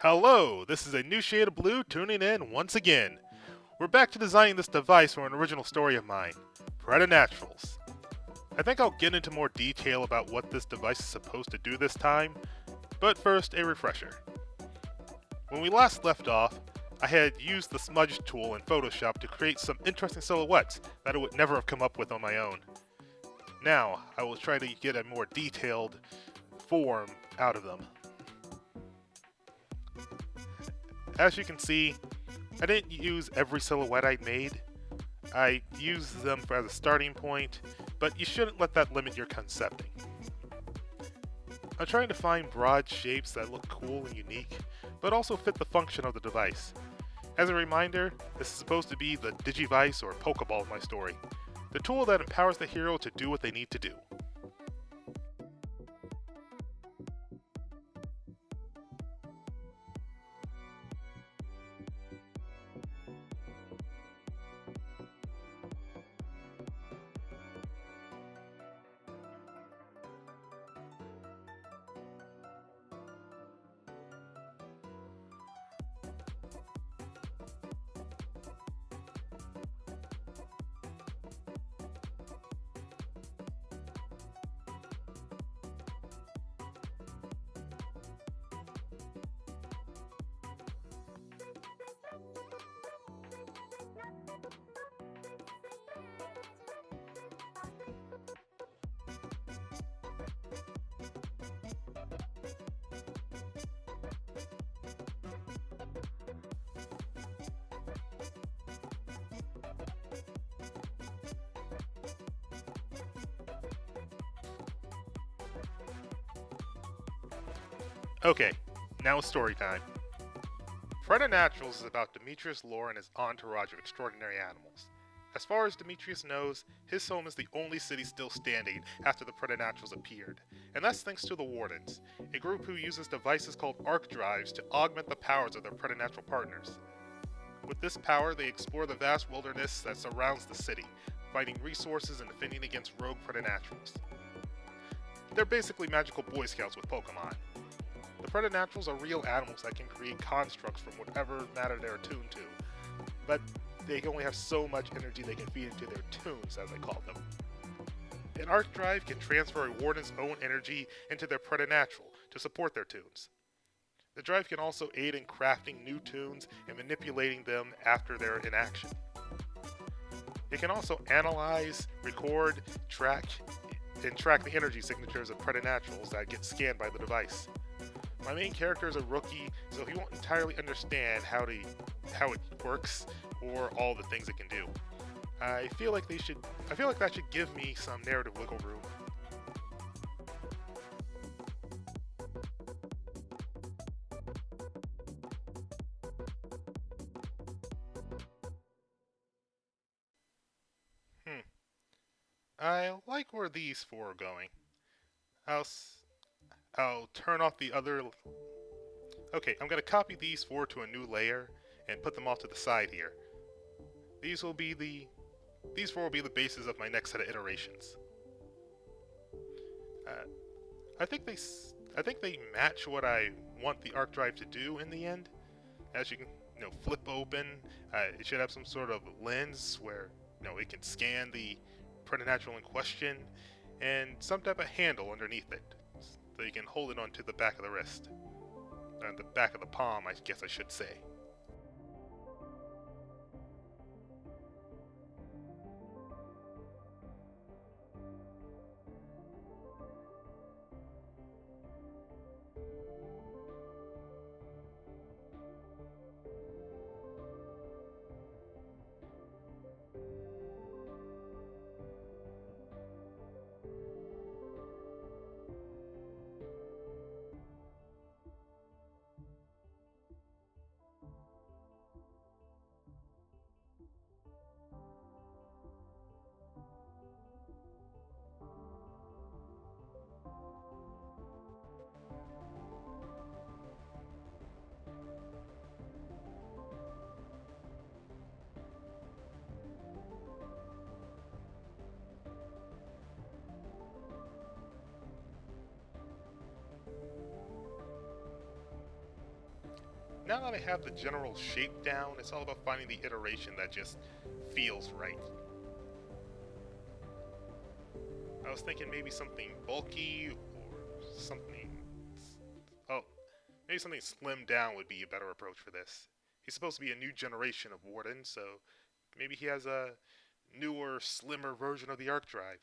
Hello, this is a new shade of blue tuning in once again. We're back to designing this device for an original story of mine, Preternaturals. I think I'll get into more detail about what this device is supposed to do this time, but first a refresher. When we last left off, I had used the smudge tool in Photoshop to create some interesting silhouettes that I would never have come up with on my own. Now, I will try to get a more detailed form out of them. As you can see, I didn't use every silhouette I made. I used them as a starting point, but you shouldn't let that limit your concepting. I'm trying to find broad shapes that look cool and unique, but also fit the function of the device. As a reminder, this is supposed to be the Digivice or Pokeball of my story, the tool that empowers the hero to do what they need to do. Okay, now it's story time. Preternaturals is about Demetrius Lore and his entourage of extraordinary animals. As far as Demetrius knows, his home is the only city still standing after the Preternaturals appeared, and that's thanks to the Wardens, a group who uses devices called arc drives to augment the powers of their preternatural partners. With this power, they explore the vast wilderness that surrounds the city, finding resources and defending against rogue Preternaturals. They're basically magical Boy Scouts with Pokemon. The Preternaturals are real animals that can create constructs from whatever matter they're attuned to, but they only have so much energy they can feed into their tunes, as I call them. An arc drive can transfer a warden's own energy into their preternatural to support their tunes. The drive can also aid in crafting new tunes and manipulating them after they're in action. It can also analyze, record, track the energy signatures of preternaturals that get scanned by the device. My main character is a rookie, so he won't entirely understand how it works or all the things it can do. I feel like that should give me some narrative wiggle room. I like where these four are going. I'll turn off the other. Okay, I'm gonna copy these four to a new layer and put them off to the side here. These four will be the basis of my next set of iterations. I think they match what I want the arc drive to do in the end. As you can flip open, it should have some sort of lens where it can scan the preternatural in question, and some type of handle underneath it, so you can hold it onto the back of the wrist, the back of the palm, I guess I should say. Now that I have the general shape down, it's all about finding the iteration that just feels right. I was thinking maybe something bulky or something... Oh, maybe something slimmed down would be a better approach for this. He's supposed to be a new generation of Warden, so maybe he has a newer, slimmer version of the arc drive.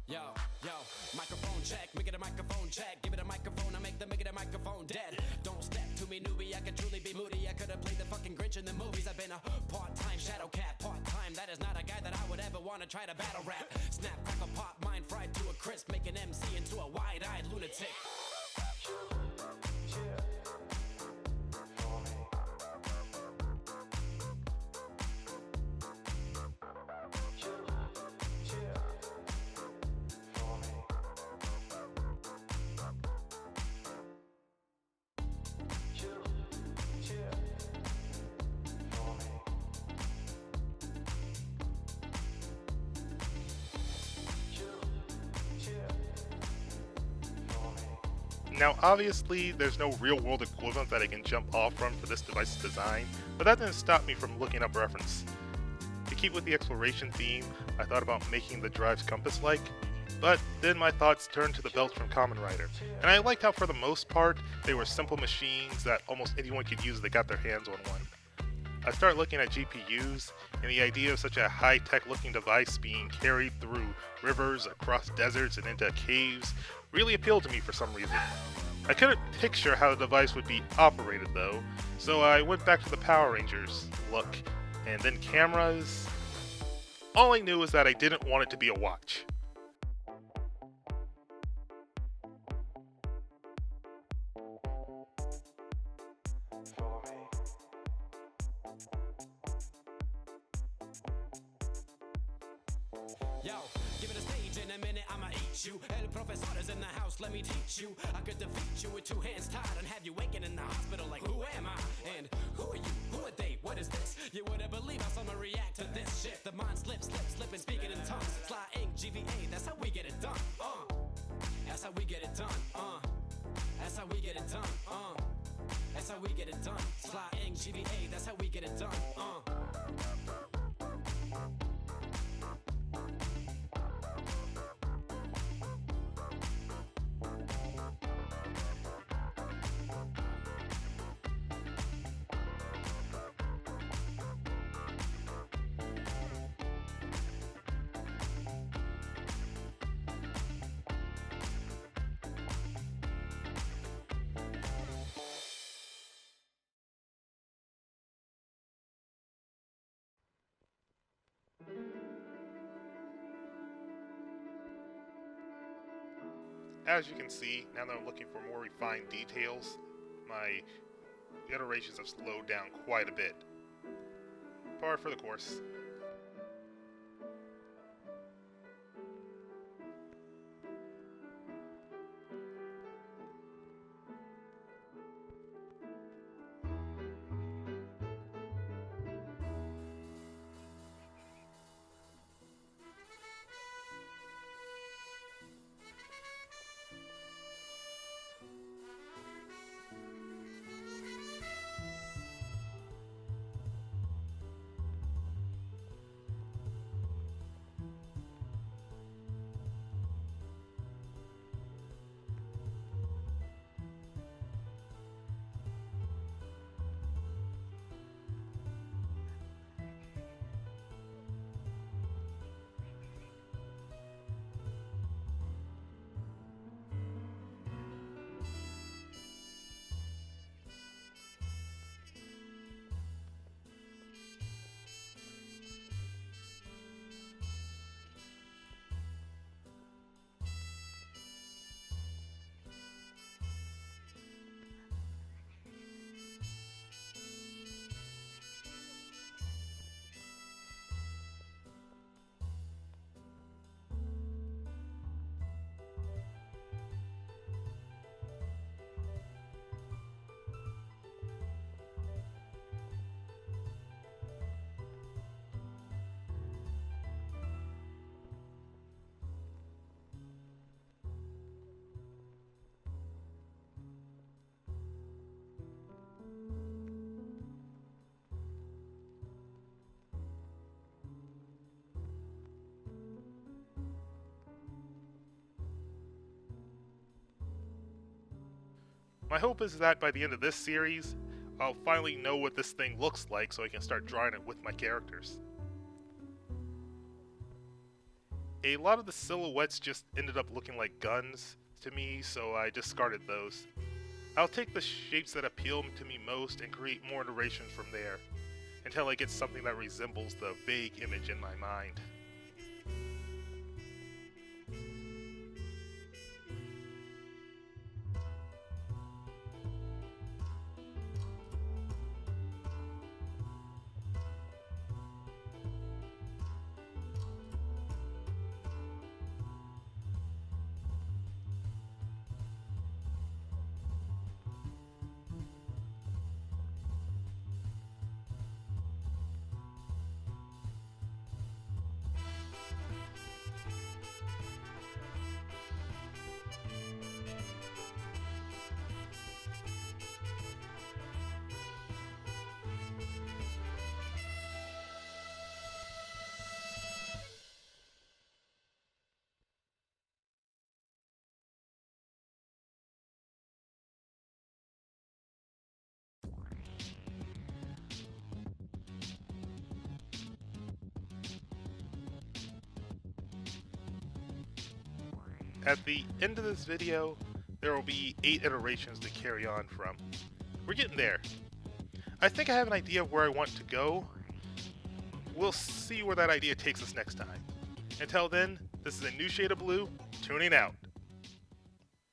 Yo, microphone check, make it a microphone check. Give it a microphone, I make it a microphone dead. Don't step to me, newbie, I could truly be moody. I could have played the fucking Grinch in the movies. I've been a part-time shadow cat, part-time. That is not a guy that I would ever want to try to battle rap. Snap, crackle, pop, mind fried to a crisp. Make an MC into a wide-eyed lunatic. Now obviously there's no real world equivalent that I can jump off from for this device's design, but that didn't stop me from looking up reference. To keep with the exploration theme, I thought about making the drives compass-like, but then my thoughts turned to the belts from Kamen Rider, and I liked how for the most part they were simple machines that almost anyone could use if they got their hands on one. I started looking at GPUs, and the idea of such a high-tech looking device being carried through rivers, across deserts, and into caves really appealed to me for some reason. I couldn't picture how the device would be operated though, so I went back to the Power Rangers look, and then cameras. All I knew was that I didn't want it to be a watch. Yo, give it a stage in a minute, I'ma eat you. El profesor is in the house, let me teach you. I could defeat you with two hands tied and have you waking in the hospital like, who am I? And who are you? Who are they? What is this? You wouldn't believe how someone react to this shit. The mind slips, and speaking in tongues. Sly ink, GVA, that's how we get it done. That's how we get it done. That's how we get it done. That's how we get it done. Sly ink, GVA, that's how we get it done. As you can see, now that I'm looking for more refined details, my iterations have slowed down quite a bit. Par for the course. My hope is that by the end of this series, I'll finally know what this thing looks like so I can start drawing it with my characters. A lot of the silhouettes just ended up looking like guns to me, so I discarded those. I'll take the shapes that appeal to me most and create more iterations from there, until I get something that resembles the vague image in my mind. At the end of this video, there will be 8 iterations to carry on from. We're getting there. I think I have an idea of where I want to go. We'll see where that idea takes us next time. Until then, this is A New Shade of Blue, tuning out.